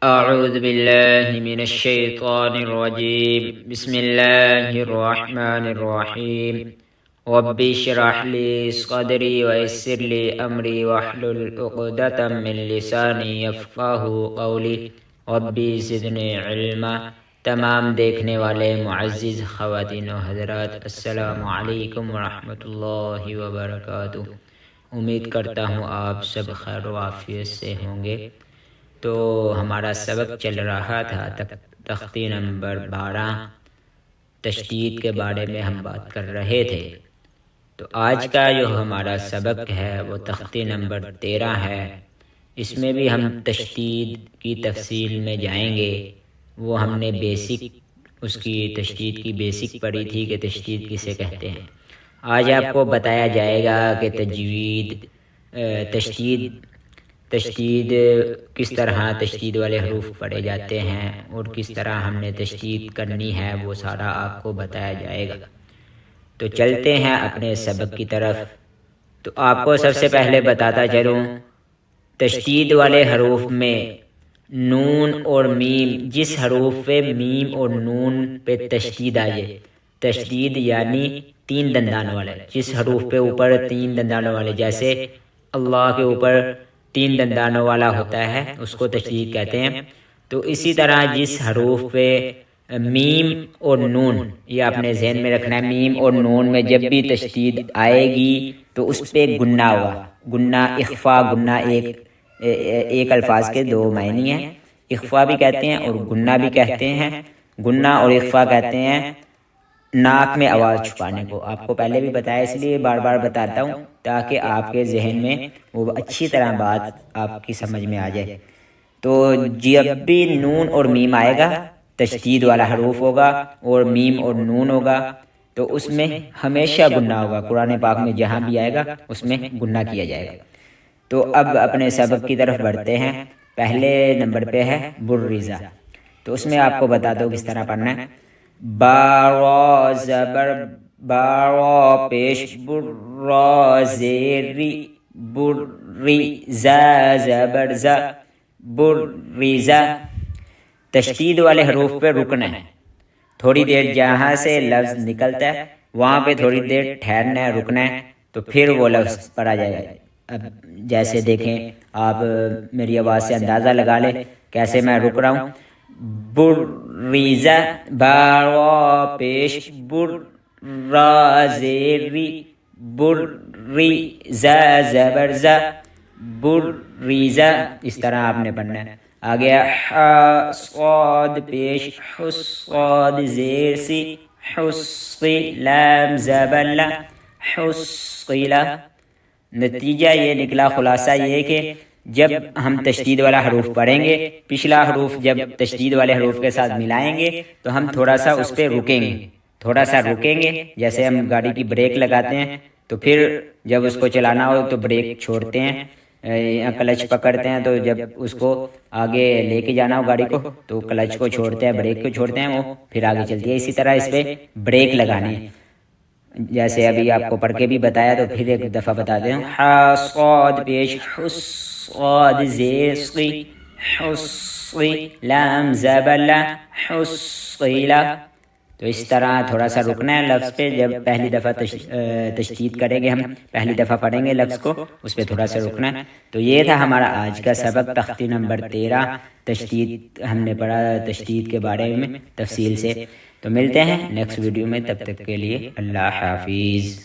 أعوذ بالله من الشيطان الرجيم. بسم الله الرحمن الرحيم. رب اشرح لي صدري ويسر لي أمري واحلل عقدة من لساني يفقهوا قولي ربي زدني علما. تمام دیکھنے والے معزز خواتین و حضرات، السلام علیکم ورحمۃ اللہ وبرکاتہ۔ امید کرتا ہوں آپ سب خیر و عافیت سے ہوں گے۔ تو ہمارا سبق چل رہا تھا تختی نمبر 12 تشدید کے بارے میں ہم بات کر رہے تھے۔ تو آج کا جو ہمارا سبق ہے وہ تختی نمبر 13 ہے۔ اس میں بھی ہم تشدید کی تفصیل میں جائیں گے۔ وہ ہم نے اس کی تشدید کی بیسک پڑھی تھی کہ تشدید کسے کہتے ہیں۔ آج آپ کو بتایا جائے گا کہ تشدید کس طرح تشدید والے حروف پڑھے جاتے ہیں اور کس طرح ہم نے تشدید کرنی ہے، وہ سارا آپ کو بتایا جائے گا۔ تو چلتے ہیں اپنے سبق کی طرف۔ تو آپ کو سب سے پہلے بتاتا چلوں، تشدید والے حروف میں نون اور میم، جس حروف پہ میم اور نون پہ تشدید آ جائے، تشدید یعنی 3 دندان والے، جس حروف پہ اوپر 3 دندانوں والے، جیسے اللہ کے اوپر 3 دندانوں والا ہوتا ہے اس کو تشدید کہتے ہیں۔ تو اسی طرح جس حروف پہ میم اور نون، یہ اپنے ذہن میں رکھنا ہے، میم اور نون میں جب بھی تشدید آئے گی تو اس پہ گنہ ہوگا۔ گنہ، اخفا، گنہ ایک الفاظ کے 2 معنی ہیں۔ اخفا بھی کہتے ہیں اور گنہ بھی کہتے ہیں۔ گنہ اور اخفا کہتے ہیں ناک میں آواز چھپانے کو۔ آپ کو پہلے بھی بتایا، اس لیے بار بار بتاتا ہوں تاکہ آپ کے ذہن میں وہ اچھی طرح بات آپ کی سمجھ میں آ جائے۔ تو جب بھی نون اور میم آئے گا، تشدید والا حروف ہوگا اور میم اور نون ہوگا، تو اس میں ہمیشہ گنہ ہوگا۔ قرآن پاک میں جہاں بھی آئے گا اس میں گنہ کیا جائے گا۔ تو اب اپنے سبق کی طرف بڑھتے ہیں۔ پہلے نمبر پہ ہے برریزہ۔ تو اس میں آپ کو بتا دو کس طرح پڑھنا ہے۔ با زبر با پیش بر زیری بری زا زبر ز برریزہ۔ تشدید والے حروف پہ رکنا ہے، تھوڑی دیر جہاں سے لفظ نکلتا ہے وہاں پہ تھوڑی دیر ٹھہرنا ہے، رکنا ہے، تو پھر وہ لفظ پڑھا جائے گا۔ اب جیسے دیکھیں، آپ میری آواز سے اندازہ لگا لیں کیسے میں رک رہا ہوں۔ برریزہ، با پیش بر را زیری بری زا زبر ز برریزہ، اس طرح آپ نے پڑھنا ہے۔ آگے ح صاد پیش حصاد زیر سی حصی لام زبر ل حصیلہ۔ نتیجہ یہ نکلا، خلاصہ یہ کہ جب ہم تشدید والا حروف پڑھیں گے، پچھلا حروف جب تشدید والے حروف کے ساتھ ملائیں گے تو ہم تھوڑا سا اس پہ رکیں گے، تھوڑا سا رکیں گے۔ جیسے ہم گاڑی کی بریک لگاتے ہیں تو پھر جب اس کو چلانا ہو تو بریک چھوڑتے ہیں یا کلچ پکڑتے ہیں، تو جب اس کو آگے لے کے جانا ہو گاڑی کو تو کلچ کو چھوڑتے ہیں، بریک کو چھوڑتے ہیں، وہ پھر آگے چلتی ہے۔ اسی طرح اس پہ بریک لگانی ہے، جیسے ابھی آپ کو پڑھ کے بھی بتایا تو پھر ایک دفعہ بتا دیں۔ ح صاد پیش حصاد زیر سی حصی لام زبر ل حصیلہ۔ تو اس طرح تھوڑا سا رکنا ہے لفظ پہ۔ جب پہلی دفعہ تشدید کریں گے، ہم پہلی دفعہ پڑھیں گے لفظ کو، اس پہ تھوڑا سا رکنا ہے۔ تو یہ تھا ہمارا آج کا سبق، تختی نمبر 13 تشدید ہم نے پڑھا تشدید کے بارے میں تفصیل سے۔ تو ملتے ہیں نیکسٹ ویڈیو میں، تب تک کے لیے اللہ حافظ۔